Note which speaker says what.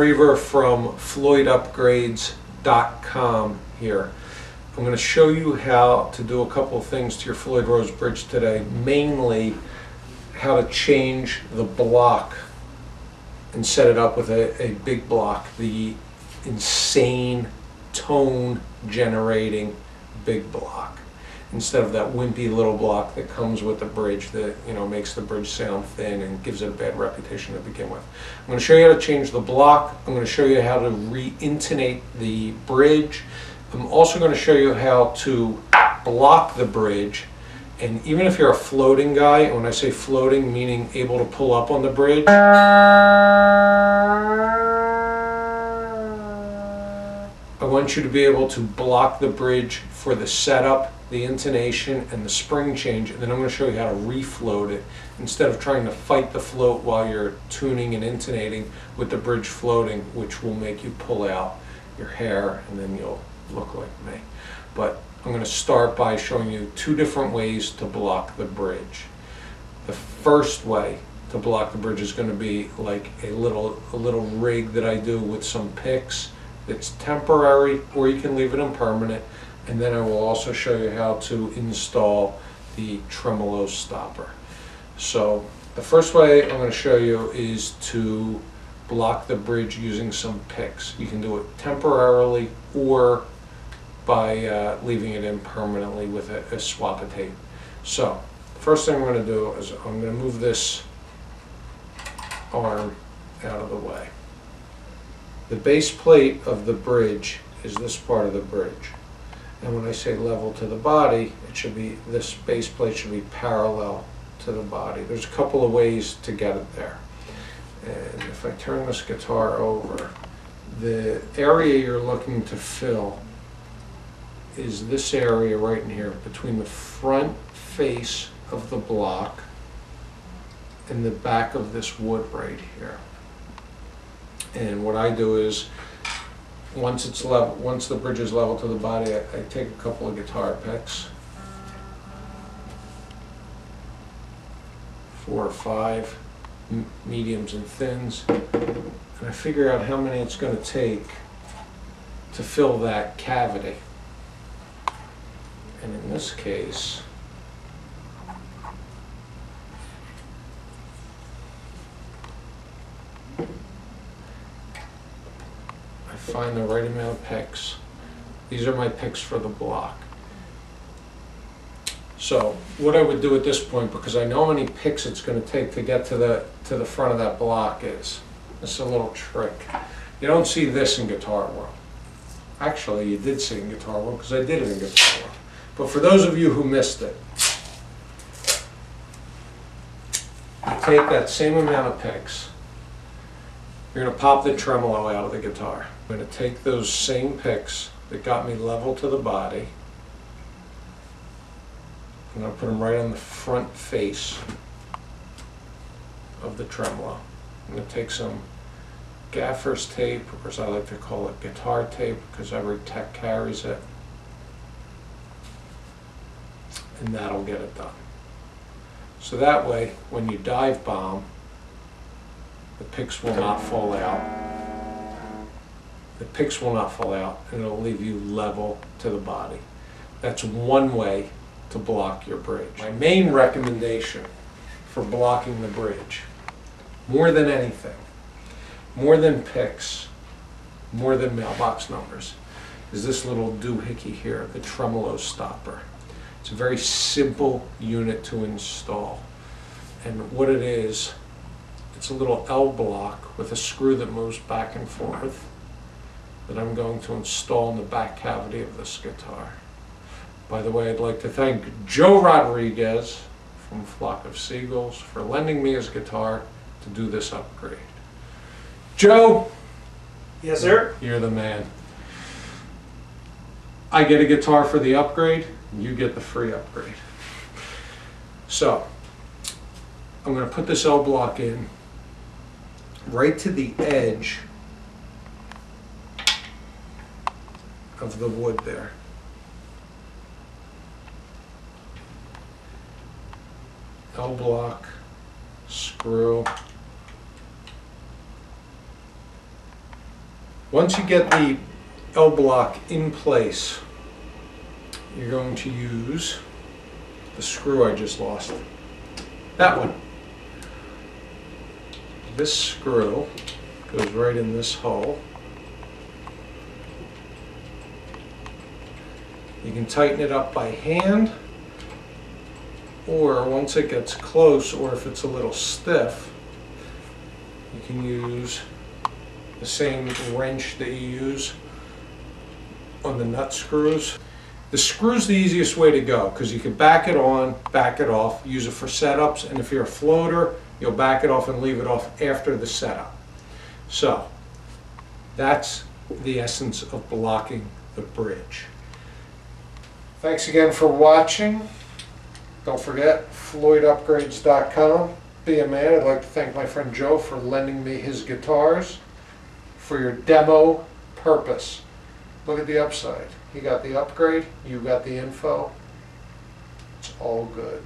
Speaker 1: Reiver from FloydUpgrades.com here. I'm going to show you how to do a couple of things to your Floyd Rose bridge today, mainly how to change the block and set it up with a big block, the insane tone generating big block, instead of that wimpy little block that comes with the bridge that, you know, makes the bridge sound thin and gives it a bad reputation to begin with. I'm going to show you how to change the block. I'm going to show you how to re-intonate the bridge. I'm also going to show you how to block the bridge. And even if you're a floating guy, and when I say floating, meaning able to pull up on the bridge, I want you to be able to block the bridge for the setup, the intonation, and the spring change, and then I'm going to show you how to refloat it instead of trying to fight the float while you're tuning and intonating with the bridge floating, which will make you pull out your hair and then you'll look like me. But I'm going to start by showing you two different ways to block the bridge. The first way to block the bridge is going to be like a little rig that I do with some picks. It's temporary, or you can leave it in permanent. And then I will also show you how to install the tremolo stopper. So the first way I'm going to show you is to block the bridge using some picks. You can do it temporarily or by leaving it in permanently with a swap of tape. So the first thing I'm going to do is I'm going to move this arm out of the way. The base plate of the bridge is this part of the bridge. And when I say level to the body, it should be, this base plate should be parallel to the body. There's a couple of ways to get it there. And if I turn this guitar over, the area you're looking to fill is this area right in here, between the front face of the block and the back of this wood right here. And what I do is, once it's level, once the bridge is level to the body, I take a couple of guitar picks, 4 or 5 mediums and thins, and I figure out how many it's going to take to fill that cavity. And in this case, find the right amount of picks. These are my picks for the block. So what I would do at this point, because I know how many picks it's going to take to get to the front of that block, is this is a little trick. You don't see this in Guitar World. Actually, you did see it in Guitar World because I did it in Guitar World. But for those of you who missed it, you take that same amount of picks. You're going to pop the tremolo out of the guitar. I'm going to take those same picks that got me level to the body. I'm going to put them right on the front face of the tremolo. I'm going to take some gaffer's tape, or as I like to call it, guitar tape, because every tech carries it. And that'll get it done. So that way, when you dive bomb, the picks will not fall out. The picks will not fall out, and it'll leave you level to the body. That's one way to block your bridge. My main recommendation for blocking the bridge, more than anything, more than picks, more than mailbox numbers, is this little doohickey here, the tremolo stopper. It's a very simple unit to install. And what it is, it's a little L block with a screw that moves back and forth that I'm going to install in the back cavity of this guitar. By the way, I'd like to thank Joe Rodriguez from Flock of Seagulls for lending me his guitar to do this upgrade. Joe!
Speaker 2: Yes, sir?
Speaker 1: You're the man. I get a guitar for the upgrade, you get the free upgrade. So, I'm going to put this L block in right to the edge of the wood there. L block, screw, Once you get the L-block in place, you're going to use the screw I just lost. That one. This screw goes right in this hole. You can tighten it up by hand, or once it gets close, or if it's a little stiff, you can use the same wrench that you use on the nut screws. The screw's the easiest way to go because you can back it on, back it off, use it for setups, and if you're a floater, you'll back it off and leave it off after the setup. So that's the essence of blocking the bridge. Thanks again for watching. Don't forget, FloydUpgrades.com. Be a man. I'd like to thank my friend Joe for lending me his guitars for your demo purpose. Look at the upside. He got the upgrade, you got the info. It's all good.